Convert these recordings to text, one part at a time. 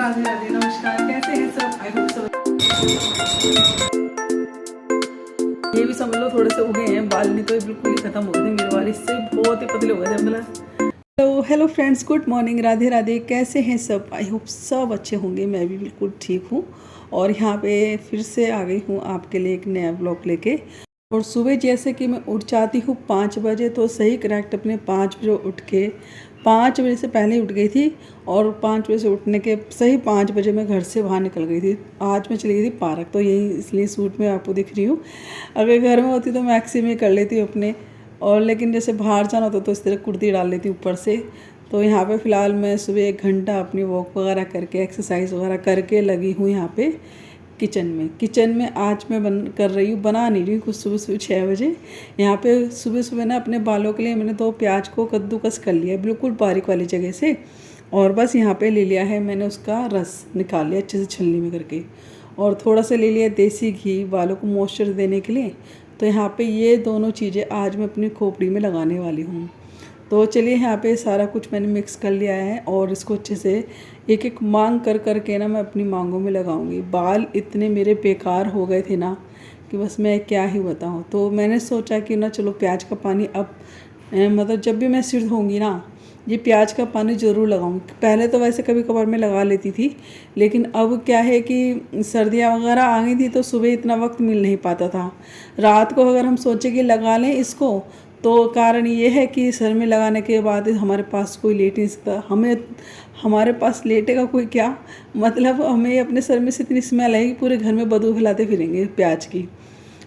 राधे राधे, नमस्कार। कैसे हैं सब? आई होप सब। ये भी समझ लो थोड़े से उगे हैं बाल, नहीं तो ये बिल्कुल ही खत्म हो गए थे मेरे बाल, इससे बहुत ही पतले हो गए थे मतलब। तो hello friends, good morning, Radhe Radhe. कैसे हैं सब? आई होप सब अच्छे होंगे। मैं भी बिल्कुल ठीक हूँ और यहाँ पे फिर से आ गई हूँ आपके लिए एक नया ब्लॉग लेके। और सुबह जैसे कि मैं उठ जाती हूँ 5 बजे, तो सही करेक्ट अपने 5 बजे उठ के 5 बजे से पहले ही उठ गई थी। और 5 बजे से उठने के सही 5 बजे मैं घर से बाहर निकल गई थी। आज मैं चली गई थी पार्क, तो यही इसलिए सूट में आपको दिख रही हूँ। अगर घर में होती तो मैक्सी में कर लेती अपने, और लेकिन जैसे बाहर जाना होता तो इस तरह कुर्ती डाल लेती ऊपर से। तो यहाँ पे फ़िलहाल मैं सुबह 1 घंटा अपनी वॉक वगैरह करके एक्सरसाइज वगैरह करके लगी हूँ यहाँ पे किचन में आज मैं कर रही हूँ, बना नहीं रही हूँ कुछ। सुबह सुबह 6 बजे यहाँ पे सुबह सुबह ना अपने बालों के लिए मैंने 2 प्याज को कद्दूकस कर लिया बिल्कुल बारीक वाली जगह से। और बस यहाँ पे ले लिया है मैंने, उसका रस निकाल लिया अच्छे से छलनी में करके। और थोड़ा सा ले लिया देसी घी बालों को मॉइस्चर देने के लिए। तो यहाँ पे ये दोनों चीज़ें आज मैं अपनी खोपड़ी में लगाने वाली हूँ। तो चलिए यहाँ पे सारा कुछ मैंने मिक्स कर लिया है और इसको अच्छे से एक एक मांग कर के ना मैं अपनी मांगों में लगाऊंगी। बाल इतने मेरे बेकार हो गए थे ना कि बस मैं क्या ही बताऊँ। तो मैंने सोचा कि ना चलो प्याज का पानी अब मतलब जब भी मैं सिर धोऊंगी ना ये प्याज का पानी ज़रूर लगाऊंगी। पहले तो वैसे कभी कभार मैं लगा लेती थी, लेकिन अब क्या है कि सर्दियाँ वगैरह आ गई थी तो सुबह इतना वक्त मिल नहीं पाता था। रात को अगर हम सोचे कि लगा लें इसको, तो कारण ये है कि सर में लगाने के बाद हमारे पास कोई लेट नहीं सकता। हमारे पास लेटेगा कोई क्या, मतलब हमें अपने सर में से इतनी स्मेल आएगी पूरे घर में बदबू फैलाते फिरेंगे प्याज की।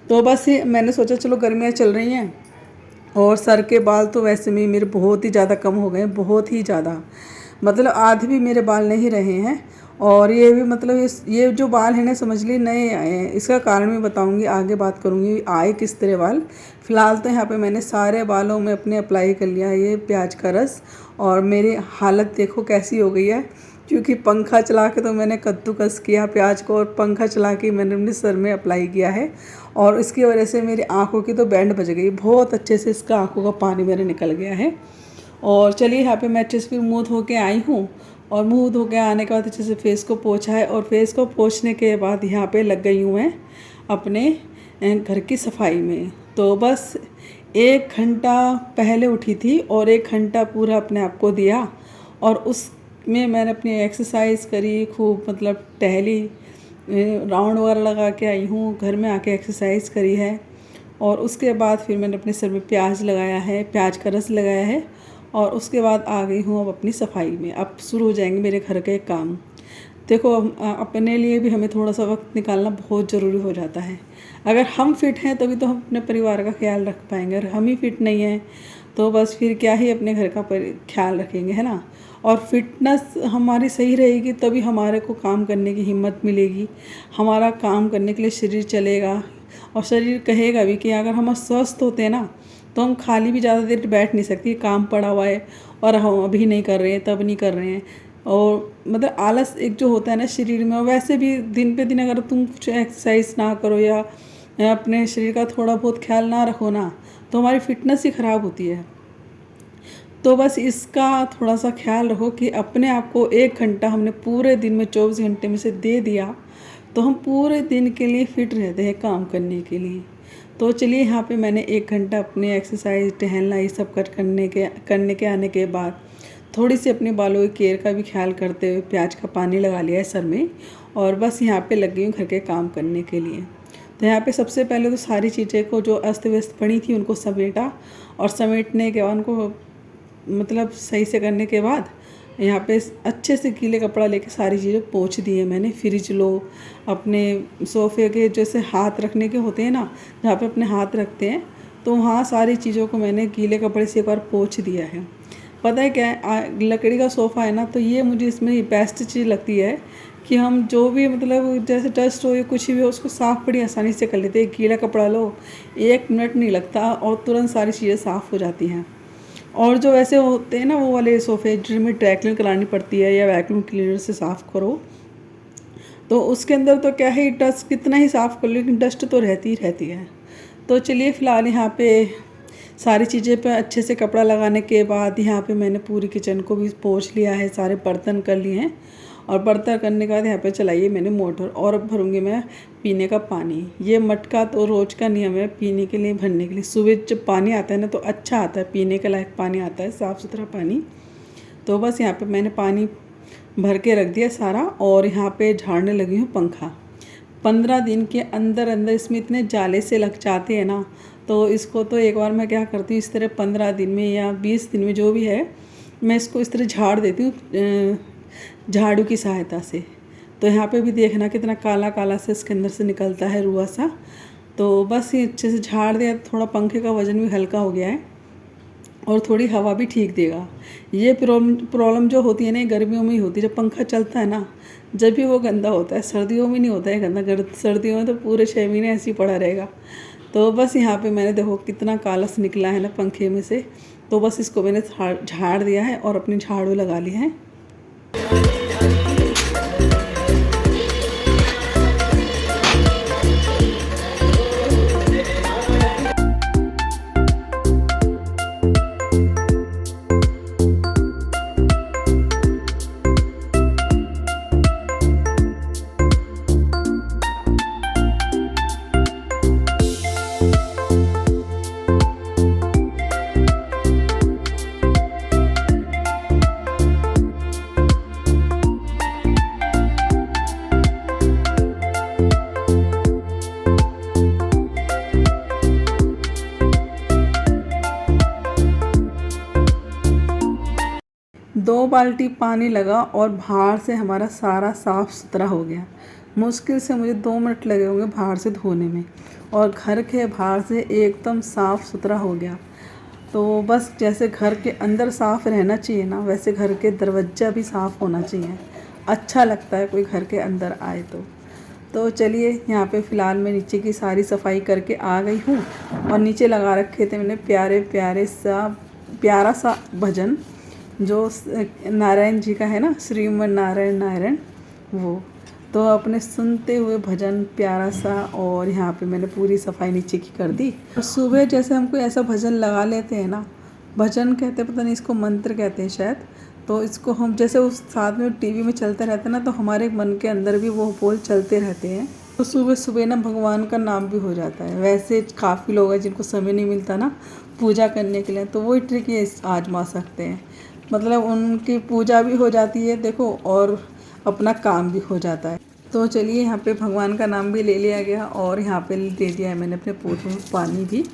तो बस मैंने सोचा चलो गर्मियाँ चल रही हैं और सर के बाल तो वैसे में मेरे बहुत ही ज़्यादा कम हो गए हैं, बहुत ही ज़्यादा, मतलब आधे भी मेरे बाल नहीं रहे हैं। और ये भी मतलब ये जो बाल हैं ना समझ ली नए आए हैं। इसका कारण मैं बताऊंगी, आगे बात करूंगी आए किस तरह बाल। फ़िलहाल तो यहाँ पे मैंने सारे बालों में अपने अप्लाई कर लिया है ये प्याज का रस। और मेरी हालत देखो कैसी हो गई है, क्योंकि पंखा चला के तो मैंने कद्दूकस किया प्याज को, और पंखा चला के मैंने अपने सर में अप्लाई किया है। और इसकी वजह से मेरी आँखों की तो बैंड बज गई बहुत अच्छे से, इसका आँखों का पानी मेरे निकल गया है। और चलिए यहाँ पे मैं अच्छे से फिर मुँह धो के आई हूँ। और मुँह धो के आने के बाद अच्छे से फेस को पोंछा है, और फेस को पोंछने के बाद यहाँ पे लग गई हूँ मैं अपने घर की सफाई में। तो बस 1 घंटा पहले उठी थी और 1 घंटा पूरा अपने आप को दिया, और उसमें मैंने अपनी एक्सरसाइज करी खूब, मतलब टहली, राउंड वगैरह लगा के आई हूँ। घर में आके एक्सरसाइज करी है, और उसके बाद फिर मैंने अपने सर में प्याज लगाया है, प्याज का रस लगाया है। और उसके बाद आ गई हूँ अब अपनी सफाई में। अब शुरू हो जाएंगे मेरे घर के काम। देखो अपने लिए भी हमें थोड़ा सा वक्त निकालना बहुत ज़रूरी हो जाता है। अगर हम फिट हैं तभी तो हम अपने परिवार का ख्याल रख पाएंगे, अगर हम ही फिट नहीं हैं तो बस फिर क्या ही अपने घर का ख्याल रखेंगे, है ना। और फिटनेस हमारी सही रहेगी तभी हमारे को काम करने की हिम्मत मिलेगी, हमारा काम करने के लिए शरीर चलेगा। और शरीर कहेगा भी कि अगर हम स्वस्थ होते हैं ना तो हम खाली भी ज़्यादा देर बैठ नहीं सकती, काम पड़ा हुआ है और हम अभी नहीं कर रहे हैं तब नहीं कर रहे हैं। और मतलब आलस एक जो होता है ना शरीर में, और वैसे भी दिन पे दिन अगर तुम कुछ एक्सरसाइज ना करो या अपने शरीर का थोड़ा बहुत ख्याल ना रखो ना, तो हमारी फिटनेस ही ख़राब होती है। तो बस इसका थोड़ा सा ख्याल रखो कि अपने आप को 1 घंटा हमने पूरे दिन में 24 घंटे में से दे दिया तो हम पूरे दिन के लिए फिट रहते हैं काम करने के लिए। तो चलिए यहाँ पे मैंने 1 घंटा अपनी एक्सरसाइज टहलना ये सब करने के आने के बाद थोड़ी सी अपने बालों की केयर का भी ख्याल करते हुए प्याज का पानी लगा लिया है सर में, और बस यहाँ पे लग गई हूँ घर के काम करने के लिए। तो यहाँ पे सबसे पहले तो सारी चीज़ें को जो अस्त व्यस्त पड़ी थी उनको समेटा, और समेटने के बाद उनको मतलब सही से करने के बाद यहाँ पे अच्छे से गीले कपड़ा लेके सारी चीज़ें पोंछ दी है मैंने। फ्रिज लो, अपने सोफ़े के जैसे हाथ रखने के होते हैं ना जहाँ पे अपने हाथ रखते हैं, तो वहाँ सारी चीज़ों को मैंने गीले कपड़े से एक बार पोंछ दिया है। पता है क्या है, लकड़ी का सोफ़ा है ना, तो ये मुझे इसमें बेस्ट चीज़ लगती है कि हम जो भी मतलब जैसे डस्ट हो या कुछ भी हो उसको साफ़ बड़ी आसानी से कर लेते हैं। गीला कपड़ा लो 1 मिनट नहीं लगता और तुरंत सारी चीज़ें साफ़ हो जाती हैं। और जो ऐसे होते हैं ना वो वाले सोफ़े जिनमें ड्राई क्लीन करानी पड़ती है या वैक्यूम क्लीनर से साफ़ करो, तो उसके अंदर तो क्या है डस्ट कितना ही साफ़ कर लो लेकिन डस्ट तो रहती ही रहती है। तो चलिए फ़िलहाल यहाँ पे सारी चीज़ें पे अच्छे से कपड़ा लगाने के बाद यहाँ पे मैंने पूरी किचन को भी पोंछ लिया है, सारे बर्तन कर लिए हैं। और बर्तन करने के बाद यहाँ पे चलाइए मैंने मोटर, और अब भरूँगी मैं पीने का पानी। ये मटका तो रोज़ का नियम है पीने के लिए, भरने के लिए। सुबह जब पानी आता है ना तो अच्छा आता है, पीने के लायक पानी आता है, साफ़ सुथरा पानी। तो बस यहाँ पे मैंने पानी भर के रख दिया सारा, और यहाँ पे झाड़ने लगी हूँ पंखा। 15 दिन के अंदर अंदर इसमें इतने जाले से लग जाते हैं ना, तो इसको तो एक बार मैं क्या करती हूँ, इस तरह 15 दिन में या 20 दिन में जो भी है, मैं इसको इस तरह झाड़ देती हूँ झाड़ू की सहायता से। तो यहाँ पे भी देखना कितना काला काला से इसके अंदर से निकलता है रुआ सा। तो बस ये अच्छे से झाड़ दिया, थोड़ा पंखे का वज़न भी हल्का हो गया है और थोड़ी हवा भी ठीक देगा। ये प्रॉब्लम जो होती है ना गर्मियों में ही होती है, जब पंखा चलता है ना जब भी वो गंदा होता है। सर्दियों में नहीं होता है गंदा, सर्दियों में तो पूरे 6 महीने ऐसे ही पड़ा रहेगा। तो बस यहाँ पे मैंने देखो कितना कालस निकला है ना पंखे में से। तो बस इसको मैंने झाड़ दिया है और अपनी झाड़ू लगा ली है। दो बाल्टी पानी लगा और बाहर से हमारा सारा साफ़ सुथरा हो गया। मुश्किल से मुझे 2 मिनट लगे होंगे बाहर से धोने में, और घर के बाहर से एकदम साफ़ सुथरा हो गया। तो बस जैसे घर के अंदर साफ़ रहना चाहिए ना, वैसे घर के दरवाज़ा भी साफ़ होना चाहिए। अच्छा लगता है कोई घर के अंदर आए तो चलिए यहाँ पे फ़िलहाल मैं नीचे की सारी सफाई करके आ गई हूँ। और नीचे लगा रखे थे मैंने प्यारा सा भजन, जो नारायण जी का है ना, श्रीमन नारायण नारायण, वो तो अपने सुनते हुए भजन प्यारा सा। और यहाँ पे मैंने पूरी सफाई नीचे की कर दी। और सुबह जैसे हम कोई ऐसा भजन लगा लेते हैं ना, भजन कहते हैं, पता नहीं इसको मंत्र कहते हैं शायद, तो इसको हम जैसे उस साथ में टीवी में चलते रहते हैं ना, तो हमारे मन के अंदर भी वो बोल चलते रहते हैं। तो सुबह सुबह ना भगवान का नाम भी हो जाता है। वैसे काफ़ी लोग हैं जिनको समय नहीं मिलता ना पूजा करने के लिए, तो वही ट्रिक ये आजमा सकते हैं। मतलब उनकी पूजा भी हो जाती है देखो, और अपना काम भी हो जाता है। तो चलिए यहाँ पे भगवान का नाम भी ले लिया गया, और यहाँ पे दे दिया है मैंने अपने पौधों में पानी भी।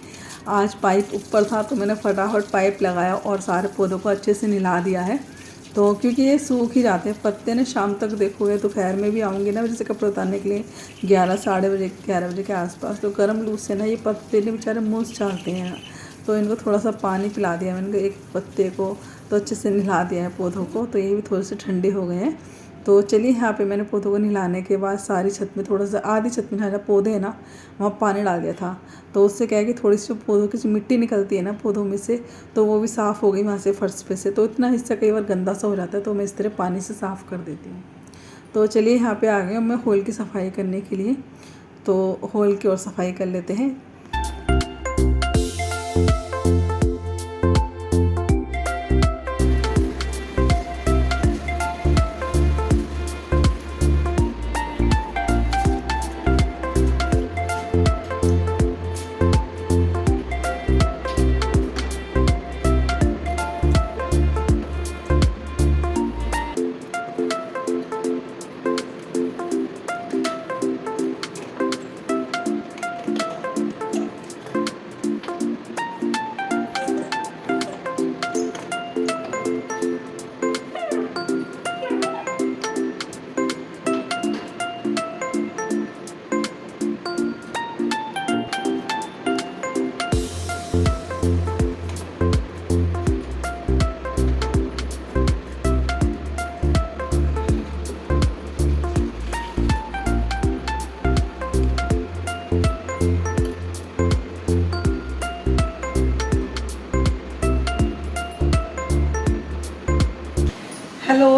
आज पाइप ऊपर था तो मैंने फटाफट पाइप लगाया और सारे पौधों को अच्छे से नहला दिया है। तो क्योंकि ये सूख ही जाते हैं पत्ते ने, शाम तक देखोगे दोपहर में भी आऊँगी ना जैसे कपड़े उतारने के लिए 11 साढ़े बजे 11 बजे के आसपास, तो गर्म लू से ना ये पत्ते ने बेचारे मुरझाते हैं। तो इनको थोड़ा सा पानी पिला दिया मैंने एक पत्ते को, तो अच्छे से नहला दिया है पौधों को, तो ये भी थोड़े से ठंडे हो गए हैं। तो चलिए यहाँ पे मैंने पौधों को नहलाने के बाद सारी छत में थोड़ा सा, आधी छत में नहला, पौधे हैं ना वहाँ पानी डाल दिया था। तो उससे क्या है कि थोड़ी सी पौधों की मिट्टी निकलती है ना पौधों में से, तो वो भी साफ़ हो गई वहाँ से फर्श पे से। तो इतना हिस्सा कई बार गंदा सा हो जाता है, तो मैं इस तरह पानी से साफ़ कर देती हूँ। तो चलिए यहाँ पे आ गए मैं हॉल की सफाई करने के लिए। तो हॉल की और सफाई कर लेते हैं।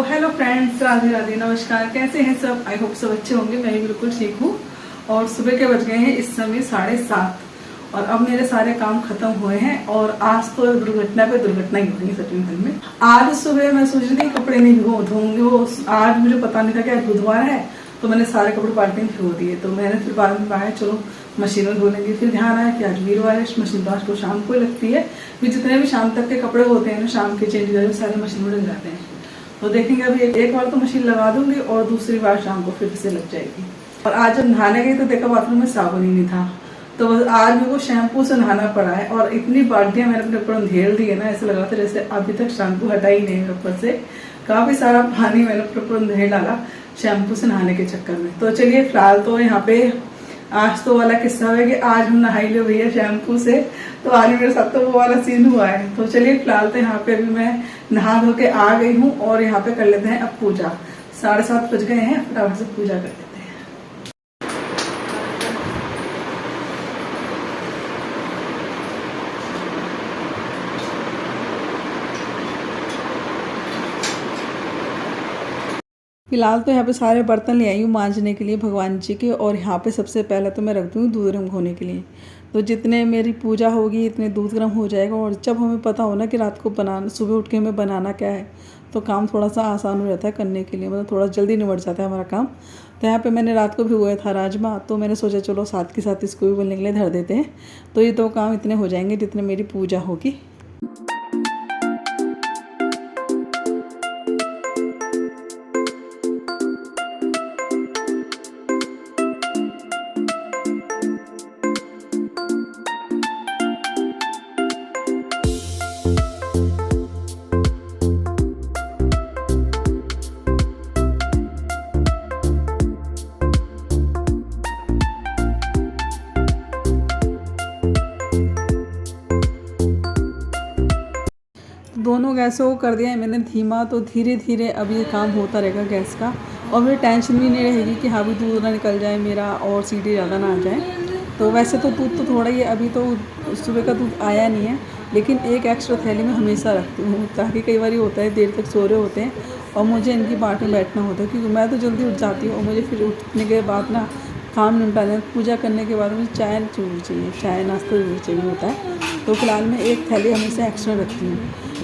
हेलो फ्रेंड्स, राधे राधे, नमस्कार। कैसे हैं सब? आई होप सब अच्छे होंगे। मैं भी बिल्कुल ठीक हूँ। और सुबह के बज गए हैं इस समय 7:30, और अब मेरे सारे काम खत्म हुए हैं और आज तो दुर्घटना पे दुर्घटना ही हो रही है सच में घर में। आज सुबह मैं सोच रही थी कपड़े नहीं धोऊंगी, वो आज मुझे पता नहीं था कि आज बुधवार है, तो मैंने सारे कपड़े बाल्टी में भिगो दिए। तो मैंने फिर बाद में कहा चलो मशीन में धो लेंगे। फिर ध्यान आया कि आज वीरवार है, मशीन तो आज तो शाम को ही लगती है, फिर जितने भी शाम तक के कपड़े होते हैं ना शाम के चेंज करके सारे मशीन में लग जाते हैं। तो देखेंगे अभी एक बार तो मशीन लगा दूंगी और दूसरी बार शाम को फिर से लग जाएगी। और आज जब नहाने गई तो देखा बाथरूम में साबुन ही नहीं था, तो बस आज मेरे को शैम्पू से नहाना पड़ा है। और इतनी बाल्टियां मैंने अपने ऊपर अंधेर दी है ना, ऐसा लग रहा था जैसे अभी तक शैम्पू हटा ही नहीं मेरे ऊपर से। काफी सारा पानी मैंने अपने ऊपर अंधेर डाला शैम्पू से नहाने के चक्कर में। तो चलिए फिलहाल तो यहाँ पे आज तो वाला किस्सा है कि आज हम नहाई ले भैया शैम्पू से, तो आज मेरे साथ तो वो वाला सीन हुआ है। तो चलिए फिलहाल तो यहाँ पे अभी मैं नहा धो के आ गई हूँ और यहाँ पे कर लेते हैं अब पूजा। 7:30 बज गए हैं, फटाफट से पूजा कर लेते हैं। फिलहाल तो यहाँ पे सारे बर्तन ले आई हूँ मांजने के लिए भगवान जी के, और यहाँ पे सबसे पहले तो मैं रख दूँ दूध गर्म होने के लिए। तो जितने मेरी पूजा होगी इतने दूध गर्म हो जाएगा। और जब हमें पता हो ना कि रात को बनाना, सुबह उठ के हमें बनाना क्या है, तो काम थोड़ा सा आसान हो जाता है करने के लिए, मतलब थोड़ा जल्दी निबट जाता है हमारा काम। तो यहाँ पर मैंने रात को भिगोया था राजमा, तो मैंने सोचा चलो साथ के साथ इसको भी बनने के लिए धर देते हैं। तो ये 2 काम इतने हो जाएंगे जितने मेरी पूजा होगी। दोनों गैसों को कर दिया है मैंने धीमा, तो धीरे धीरे अब ये काम होता रहेगा गैस का। और मुझे टेंशन भी नहीं रहेगी कि हाँ भी दूध ना निकल जाए मेरा और सीटी ज़्यादा ना आ जाए। तो वैसे तो दूध तो थोड़ा ही है, अभी तो सुबह का दूध आया नहीं है, लेकिन एक एक्स्ट्रा थैली में हमेशा रखती हूँ, ताकि कई बार होता है देर तक सो रहे होते हैं और मुझे इनकी बाट में बैठना होता है, क्योंकि मैं तो जल्दी उठ जाती हूँ और मुझे फिर उठने के बाद ना काम निपटाने, पूजा करने के बाद मुझे चाय जरूर चाहिए, चाय नाश्ता जरूर चाहिए होता है। तो फिलहाल मैं एक थैली हमेशा एक्स्ट्रा रखती हूँ।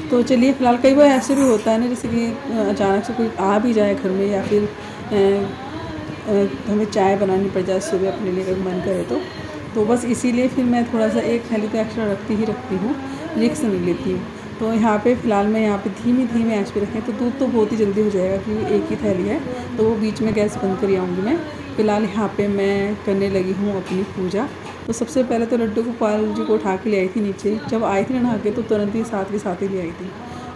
तो चलिए फिलहाल कई बार ऐसे भी होता है ना, जैसे कि अचानक से कोई आ भी जाए घर में, या फिर हमें चाय बनानी पड़ जाए सुबह अपने लिए कभी मन करे तो बस इसीलिए फिर मैं थोड़ा सा एक थैली तो एक्स्ट्रा रखती हूँ, रिस्क नहीं लेती हूँ। तो यहाँ पे फ़िलहाल मैं यहाँ पे धीमी आंच पे रखें तो दूध तो बहुत ही जल्दी हो जाएगा, क्योंकि एक ही थैली है। तो वो बीच में गैस बंद कर आऊँगी मैं। फ़िलहाल यहाँ पे मैं करने लगी हूँ अपनी पूजा। तो सबसे पहले तो लड्डू गोपाल जी को उठा के ले आई थी नीचे, जब आई थी नहा के तो तुरंत ही साथ के साथ ही ले आई थी।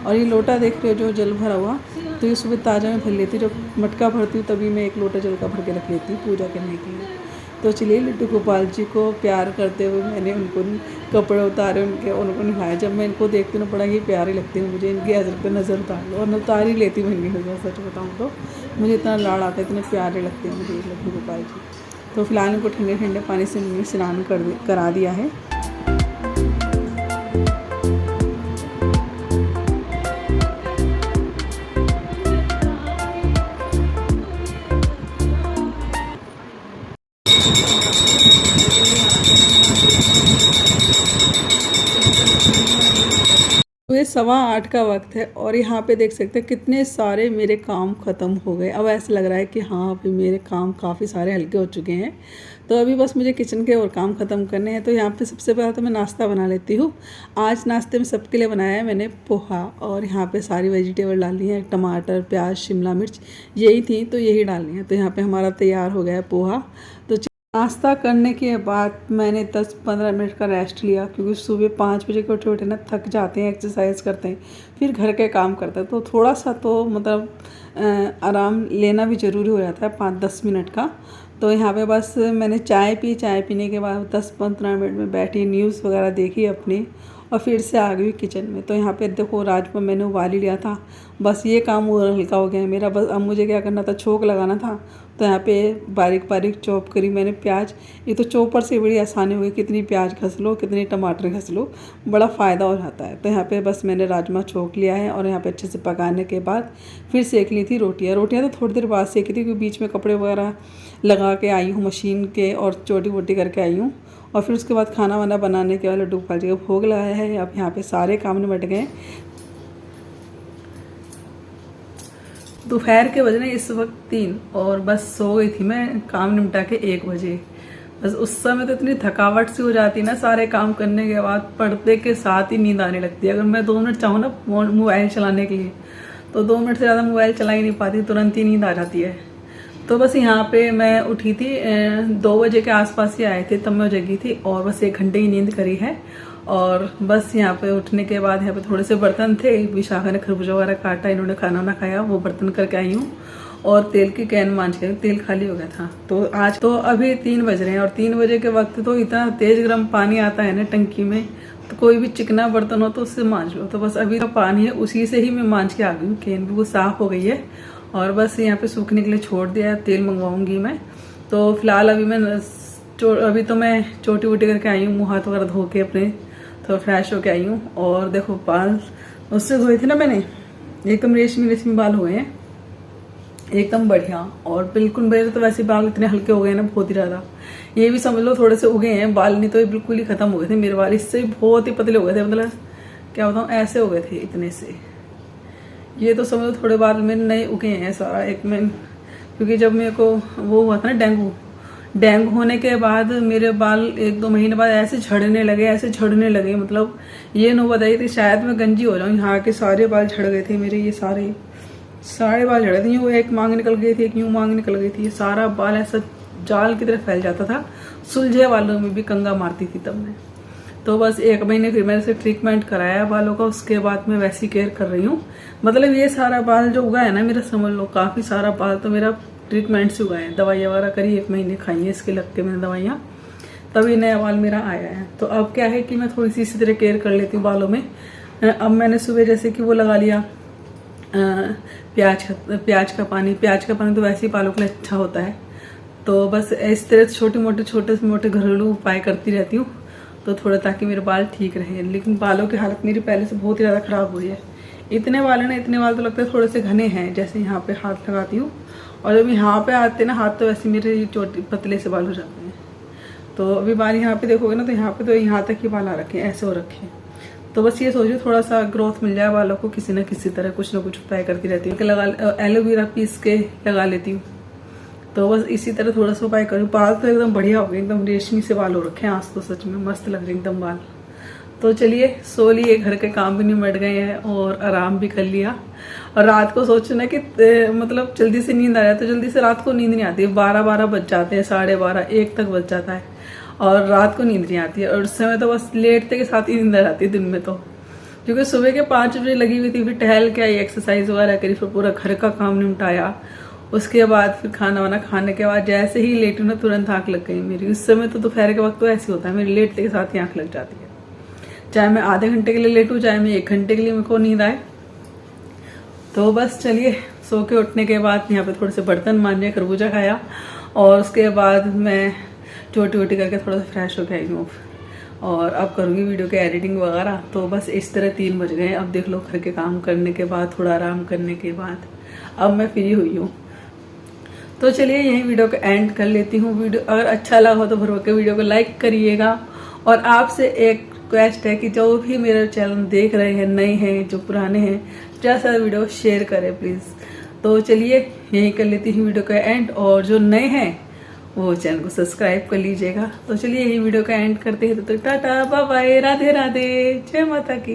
और ये लोटा देख रहे हो जो जल भरा हुआ, तो ये सुबह ताज़ा में भर लेती हूँ। जब मटका भरती हूँ तभी मैं एक लोटा जल का भर के रख लेती हूँ पूजा करने के लिए। तो चलिए लड्डू गोपाल जी को प्यार करते हुए मैंने उनको कपड़े उतारे, उनको नहलाया। जब मैं इनको देखती हूँ बड़ा ही प्यारे लगते हैं मुझे, इनकी हज़र पे नज़र उतार लो, और उतार ही लेती हूँ इनकी नज़र। सच बताऊँ तो मुझे इतना लाड़ आता है, इतने प्यारे लगते हैं मुझे लड्डू गोपाल जी। तो फिलहाल इनको ठंडे ठंडे पानी से मैंने स्नान करा दिया है। तो ये 7:15 का वक्त है और यहाँ पे देख सकते हैं कितने सारे मेरे काम ख़त्म हो गए। अब ऐसा लग रहा है कि हाँ अभी मेरे काम काफ़ी सारे हल्के हो चुके हैं। तो अभी बस मुझे किचन के और काम ख़त्म करने हैं। तो यहाँ पे सबसे पहले तो मैं नाश्ता बना लेती हूँ। आज नाश्ते में सबके लिए बनाया है मैंने पोहा, और यहाँ पे सारी वेजिटेबल डालनी है, टमाटर, प्याज, शिमला मिर्च यही थी, तो यही डालनी है। तो यहाँ पर हमारा तैयार हो गया है पोहा। तो नाश्ता करने के बाद मैंने 10-15 मिनट का रेस्ट लिया, क्योंकि सुबह 5 बजे के उठे ना थक जाते हैं, एक्सरसाइज करते हैं, फिर घर के काम करते हैं, तो थोड़ा सा तो मतलब आराम लेना भी ज़रूरी हो जाता है 5-10 मिनट का। तो यहाँ पे बस मैंने चाय पीने के बाद 10-15 मिनट में बैठी, न्यूज़ वगैरह देखी अपनी, और फिर से आ गई किचन में। तो यहाँ पे देखो राजमा मैंने उबाल ही लिया था, बस ये काम और हल्का हो गया है मेरा। बस अब मुझे क्या करना था, छोंक लगाना था। तो यहाँ पे बारीक बारीक चॉप करी मैंने प्याज। ये तो चॉपर से बड़ी आसानी हुई, कितनी प्याज घस लो, कितने टमाटर घस लो, बड़ा फ़ायदा हो जाता है। तो यहाँ पे बस मैंने राजमा छोंक लिया है, और यहाँ पे अच्छे से पकाने के बाद फिर सेक ली थी रोटियाँ तो थोड़ी देर बाद सेकी थी, क्योंकि बीच में कपड़े वगैरह लगा के आई हूँ मशीन के, और छोटी मोटी करके आई हूँ। और फिर उसके बाद खाना वाना बनाने के बाद लड्डू गोपाल जी का भोग लगाया है। अब यहाँ पे सारे काम निपट गए। दोपहर के बजने इस वक्त 3 और बस सो गई थी मैं काम निपटा के 1 बजे। बस उस समय तो इतनी थकावट सी हो जाती है ना, सारे काम करने के बाद पढ़ते के साथ ही नींद आने लगती है। अगर मैं 2 मिनट चाहूँ ना मोबाइल चलाने के लिए तो 2 मिनट से ज़्यादा मोबाइल चला ही नहीं पाती, तुरंत ही नींद आ जाती है। तो बस यहाँ पे मैं उठी थी 2 बजे के आसपास ही आए थे, तब मैं जगी थी और बस 1 घंटे की नींद करी है। और बस यहाँ पे उठने के बाद यहाँ पे थोड़े से बर्तन थे, विशाखा ने खरबूजा वगैरह काटा, इन्होंने खाना वाना खाया, वो बर्तन करके आई हूँ। और तेल की कैन मांझ के, तेल खाली हो गया था। तो आज तो अभी 3 बज रहे हैं और 3 बजे के वक्त तो इतना तेज गर्म पानी आता है ना टंकी में, तो कोई भी चिकना बर्तन हो तो उससे मांझ लो। तो बस अभी तो पानी है, उसी से ही मैं मांझ के आ गई हूँ। कैन बिल्कुल साफ हो गई है और बस यहाँ पे सूखने के लिए छोड़ दिया है। तेल मंगवाऊंगी मैं। तो फिलहाल अभी तो मैं चोटी वोटी करके आई हूँ, मुँह हाथ वगैरह धो के अपने तो फ्रेश होके आई हूँ। और देखो बाल उससे धोए थे ना मैंने, एकदम रेशमी बाल हुए हैं, एकदम बढ़िया। और बिल्कुल मेरे तो वैसे बाल इतने हल्के हो गए ना, बहुत ही ज़्यादा। ये भी समझ लो थोड़े से उगे हैं बाल, नहीं तो ये बिल्कुल ही खत्म हो गए थे मेरे बाल। इससे बहुत ही पतले हो गए थे, मतलब क्या बताऊँ, ऐसे हो गए थे इतने से। ये तो समझ लो थोड़े बाल मेरे नए उगे हैं सारा एक में, क्योंकि जब मेरे को वो हुआ था ना डेंगू होने के बाद मेरे बाल 1-2 महीने बाद ऐसे झड़ने लगे, मतलब ये नो बताई थी शायद मैं गंजी हो जाऊँ। यहाँ के सारे बाल झड़ गए थे मेरे, ये सारे बाल झड़े थे। यूँ एक मांग निकल गई थी, एक यूँ मांग निकल गई थी। ये सारा बाल ऐसा जाल की तरह फैल जाता था, सुलझे बालों में भी कंगा मारती थी तब मैं। तो बस 1 महीने फिर मैंने से ट्रीटमेंट कराया बालों का, उसके बाद मैं वैसी केयर कर रही हूँ। मतलब ये सारा बाल जो उगा है ना मेरा, समझ लो काफ़ी सारा बाल तो मेरा ट्रीटमेंट से उगा है। दवाइयाँ वगैरह करी, 1 महीने खाई है इसके लग के मैंने दवाइयाँ, तभी नया बाल मेरा आया है। तो अब क्या है कि मैं थोड़ी सी इसी तरह केयर कर लेती हूँ बालों में। अब मैंने सुबह जैसे कि वो लगा लिया प्याज का पानी तो वैसे ही बालों के लिए अच्छा होता है। तो बस इस तरह छोटे मोटे घरेलू उपाय करती रहती हूँ, तो थोड़ा ताकि मेरे बाल ठीक रहे। लेकिन बालों की हालत मेरी पहले से बहुत ही ज़्यादा ख़राब हुई है। इतने बाल है ना, इतने बाल तो लगता है थोड़े से घने हैं। जैसे यहाँ पे हाथ लगाती हूँ और जब यहाँ पे आते ना हाथ, तो वैसे मेरे छोटे पतले से बाल हो जाते हैं। तो अभी बाल यहाँ पे देखोगे ना, तो यहाँ पे तो यहाँ तक ही बाल आ रखे हैं, ऐसे हो रखे हैं। तो बस ये सोचिए थोड़ा सा ग्रोथ मिल जाए बालों को, किसी न किसी तरह कुछ ना कुछ उपाय करती रहती हूँ। एलोवेरा पीस के लगा लेती हूँ। तो बस इसी तरह थोड़ा सा उपाय करूँ। बाल तो एकदम बढ़िया हो गए, एकदम रेशमी से बाल हो रखे हैं आज तो, सच में मस्त लग रहे हैं एकदम बाल। तो चलिए सो लिए, घर के काम भी निपट गए हैं और आराम भी कर लिया। और रात को सोचो ना कि मतलब जल्दी से नींद आ जाए, तो जल्दी से रात को नींद नहीं आती। 12 बज जाते हैं, 12:30 1 तक बज जाता है और रात को नींद नहीं आती है। और उस समय तो बस लेटते के साथ ही नींद आ जाती है दिन में तो, क्योंकि सुबह के 5 बजे लगी हुई थी। फिर टहल के आई, एक्सरसाइज वगैरह करी, फिर पूरा घर का काम निपटाया। उसके बाद फिर खाना वाना खाने के बाद जैसे ही लेटू ना, तुरंत आँख लग गई मेरी। उस समय तो दोपहर के वक्त तो ऐसे होता है, मेरी लेटते के साथ ही आँख लग जाती है। चाहे मैं आधे घंटे के लिए लेटूँ, चाहे मैं 1 घंटे के लिए मेरे को नींद आए। तो बस चलिए, सो के उठने के बाद यहाँ पे थोड़े से बर्तन मांजे, खरबूजा खाया और उसके बाद मैं चोटी वोटी करके थोड़ा सा फ्रेश होके आई हूँ। और अब करूँगी वीडियो के एडिटिंग वगैरह। तो बस इस तरह 3 बज गए। अब देख लो, घर के काम करने के बाद, थोड़ा आराम करने के बाद अब मैं फ्री हुई हूँ। तो चलिए यही वीडियो को एंड कर लेती हूँ। वीडियो अगर अच्छा लगा हो तो भर के वीडियो को लाइक करिएगा। और आपसे एक रिक्वेस्ट है कि जो भी मेरा चैनल देख रहे हैं, नए हैं जो पुराने हैं, जैसा वीडियो शेयर करें प्लीज़। तो चलिए यही कर लेती हूँ वीडियो का एंड, और जो नए हैं वो चैनल को सब्सक्राइब कर लीजिएगा। तो चलिए यही वीडियो का एंड करते हैं। तो ta-ta bye bye, Radhe Radhe, जय माता की।